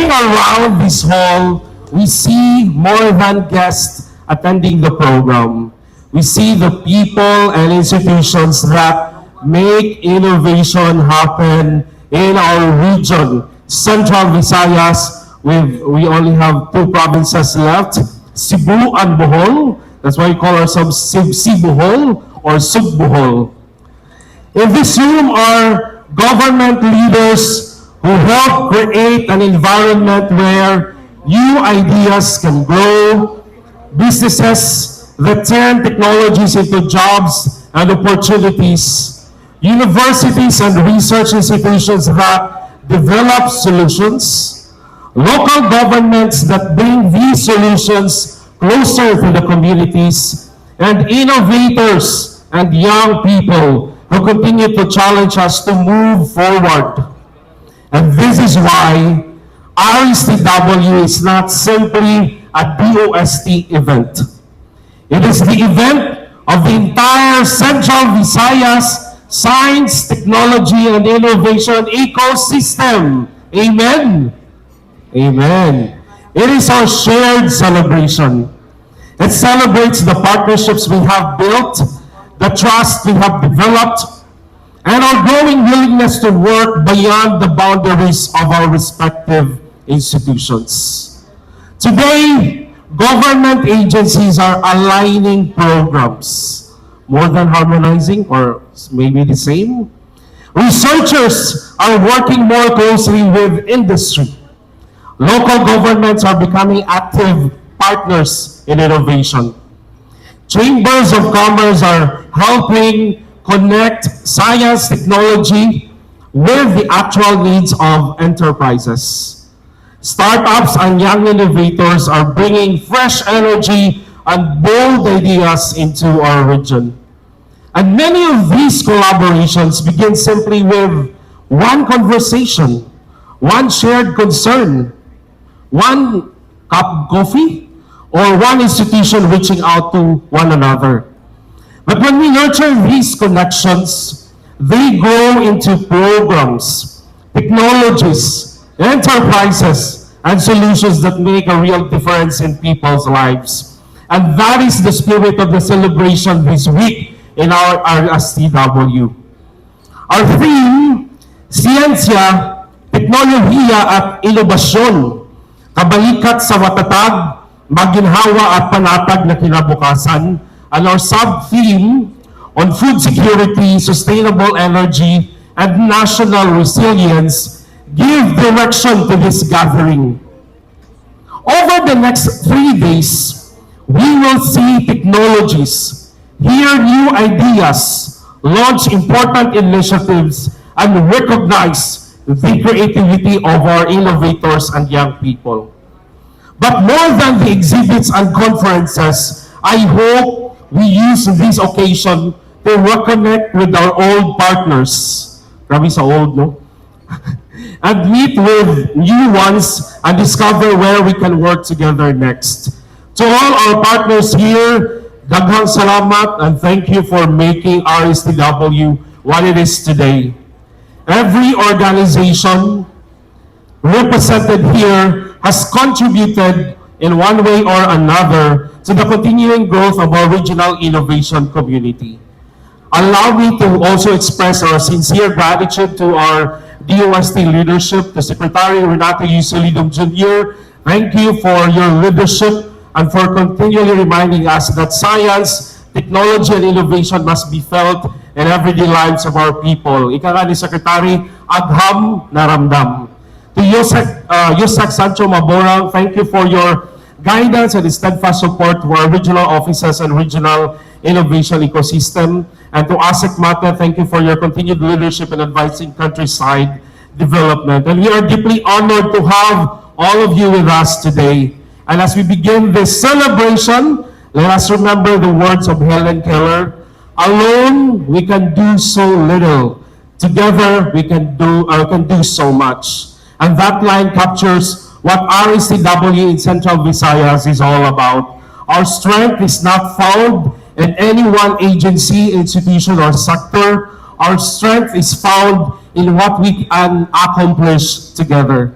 Going around this hall, we see more than guests attending the program. We see the people and institutions that make innovation happen in our region. Central Visayas, we only have 2 provinces left, Cebu and Bohol. That's why we call ourselves Cebuhol or Sugbo. In this room are government leaders who help create an environment where new ideas can grow, businesses that turn technologies into jobs and opportunities, universities and research institutions that develop solutions, local governments that bring these solutions closer to the communities, and innovators and young people who continue to challenge us to move forward. And this is why RSTW is not simply a DOST event. It is the event of the entire Central Visayas science, technology, and innovation ecosystem. Amen? Amen. It is our shared celebration. It celebrates the partnerships we have built, the trust we have developed, and our growing willingness to work beyond the boundaries of our respective institutions. Today, government agencies are aligning programs, more than harmonizing or maybe the same. Researchers are working more closely with industry. Local governments are becoming active partners in innovation. Chambers of commerce are helping connect science, technology with the actual needs of enterprises. Startups and young innovators are bringing fresh energy and bold ideas into our region. And many of these collaborations begin simply with one conversation, one shared concern, one cup of coffee, or one institution reaching out to one another. But when we nurture these connections, they grow into programs, technologies, enterprises, and solutions that make a real difference in people's lives. And that is the spirit of the celebration this week in our RSTW. Our theme, syensya, teknolohiya at inobasyon, kabalikat sa matatag, maginhawa at panatag na kinabukasan, and our sub-theme on food security, sustainable energy, and national resilience give direction to this gathering. Over the next 3 days, we will see technologies, hear new ideas, launch important initiatives, and recognize the creativity of our innovators and young people. But more than the exhibits and conferences, I hope we use this occasion to reconnect with our old partners. Grabe sa old, no? And meet with new ones and discover where we can work together next. To all our partners here, daghang salamat and thank you for making RSTW what it is today. Every organization represented here has contributed in one way or another to the continuing growth of our regional innovation community. Allow me to also express our sincere gratitude to our DOST leadership, to Secretary Renato Yusolidum Jr. Thank you for your leadership and for continually reminding us that science, technology, and innovation must be felt in everyday lives of our people. Ika nga ni Secretary, agham naramdam. To Yusek Sancho Maborang, thank you for your guidance and steadfast support to our regional offices and regional innovation ecosystem. And to ASEC Mate, thank you for your continued leadership in advising countryside development. And we are deeply honored to have all of you with us today. And as we begin this celebration, let us remember the words of Helen Keller. Alone, we can do so little. Together, we can do so much. And that line captures what RSTW in Central Visayas is all about. Our strength is not found in any one agency, institution, or sector. Our strength is found in what we can accomplish together.